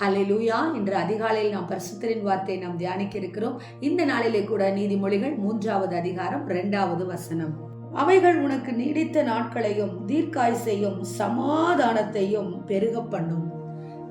ஹல்லேலூயா. இன்று அதிகாலையில் நாம் பரிசுத்தரின் வார்த்தையை நாம் தியானிக்க இருக்கிறோம். இந்த நாளிலே கூட நீதிமொழிகள் 3வது அதிகாரம் 2வது வசனம். அவைகள் உனக்கு நீடித்த நாட்களையும் தீர்க்காயுசையும் சமாதானத்தையும் பெருக பண்ணும்.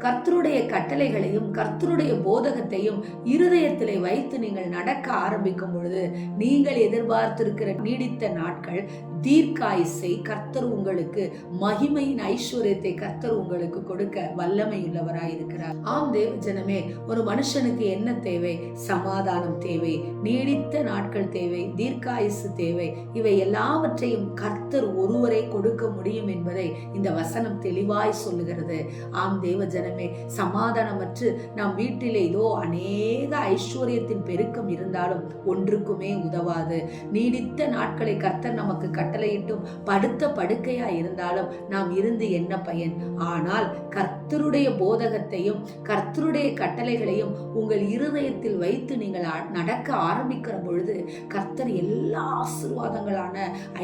கர்த்தருடைய கட்டளைகளையும் கர்த்தருடைய போதகத்தையும் இருதயத்திலே வைத்து நீங்கள் நடக்க ஆரம்பிக்கும் பொழுது நீங்கள் எதிர்பார்த்திருக்கிற நீடித்த நாட்கள், தீர்க்காயுசை கர்த்தர் உங்களுக்கு, மகிமையின் ஐஸ்வர்யத்தை கர்த்தர் உங்களுக்கு கொடுக்க வல்லமை உள்ளவராயிருக்கிறார். ஆம் தேவ ஜனமே, ஒரு மனுஷனுக்கு என்ன தேவை? சமாதானம் தேவை, நீடித்த நாட்கள் தேவை, தீர்க்காயுசு தேவை. இவை எல்லாவற்றையும் கர்த்தர் ஒருவரே கொடுக்க முடியும் என்பதை இந்த வசனம் தெளிவாய் சொல்லுகிறது. ஆம் தேவ ஜனமே, சமாதானமற்று நம் வீட்டிலே இதோ அநேக ஐஸ்வர்யத்தின் பெருக்கம் இருந்தாலும் ஒன்றுக்குமே உதவாது. நீடித்த நாட்களை கர்த்தர் நமக்கு கட்டளையிட்டும் படுத்த படுக்கையா இருந்தாலும் நாம் இருந்து என்ன பயன்? ஆனால் கர்த்தருடைய போதகத்தையும் கர்த்தருடைய கட்டளைகளையும் உங்கள் இருதயத்தில் வைத்து நீங்கள் நடக்க ஆரம்பிக்கிற பொழுது கர்த்தர் எல்லா ஆசீர்வாதங்களான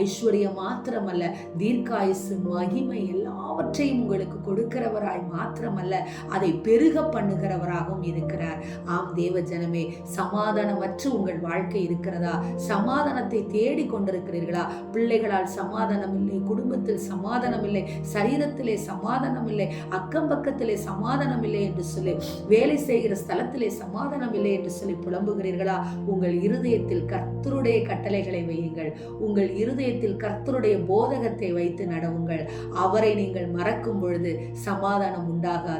ஐஸ்வர்யம் மாத்திரமல்ல, தீர்க்காயுசு, மகிமை எல்லாவற்றையும் உங்களுக்கு கொடுக்கிறவராய் மாத்திரமல்ல, அதை பெருக பண்ணுகிறவராகவும் இருக்கிறார். ஆம் தேவ ஜனமே, சமாதானமற்று உங்கள் வாழ்க்கை இருக்கிறதா? சமாதானத்தை தேடி கொண்டிருக்கிறீர்களா? பிள்ளைகளால் சமாதானம் இல்லை, குடும்பத்தில் சமாதானம் இல்லை, சரீரத்திலே சமாதானம் இல்லை, அக்கம் பக்கத்திலே சமாதானம் இல்லை என்று சொல்லி, வேலை செய்கிற ஸ்தலத்திலே சமாதானம் இல்லை என்று சொல்லி புலம்புகிறீர்களா? உங்கள் இருதயத்தில் கர்த்தருடைய கட்டளைகளை வையுங்கள். உங்கள் இருதயத்தில் கர்த்தருடைய போதகத்தை வைத்து நடவுங்கள். அவரை நீங்கள் மறக்கும் பொழுது சமாதானம் உண்டாகாது.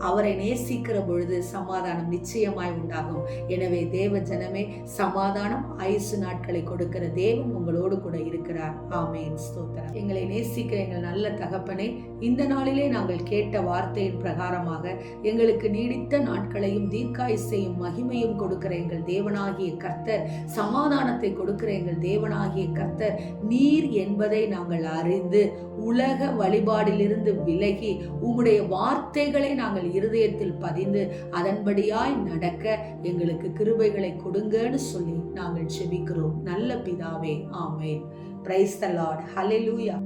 அவரை நேசிக்கிற பொழுது சமாதானம் நிச்சயமாய் உண்டாகும். எனவே தேவ ஜனமே, சமாதானம் ஆயுசு நாட்களை கொடுக்கிற தேவன் உங்களோடு கூட இருக்கிறார். ஆமென். ஸ்தோத்திரம். எங்களை நேசிக்கிற எங்கள் நல்ல தகப்பனே, இந்த நாளிலே நாங்கள் கேட்ட வார்த்தையின் பிரகாரமாக எங்களுக்கு நீடித்த நாட்களையும் தீர்க்காயுசையும் மகிமையும் கொடுக்கிற எங்கள் தேவனாகிய கர்த்தர், சமாதானத்தை கொடுக்கிற எங்கள் தேவனாகிய கர்த்தர் நீர் என்பதை நாங்கள் அறிந்து உலக வழிபாடிலிருந்து விலகி உம்முடைய வார்த்தைகளை நாங்கள் இருதயத்தில் பதிந்து அதன்படியாய் நடக்க எங்களுக்கு கிருபைகளை கொடுங்கன்னு சொல்லி நாங்கள் ஜெபிக்கிறோம். நல்ல பிதாவே, ஆமென். Praise the Lord. ஹல்லேலூயா.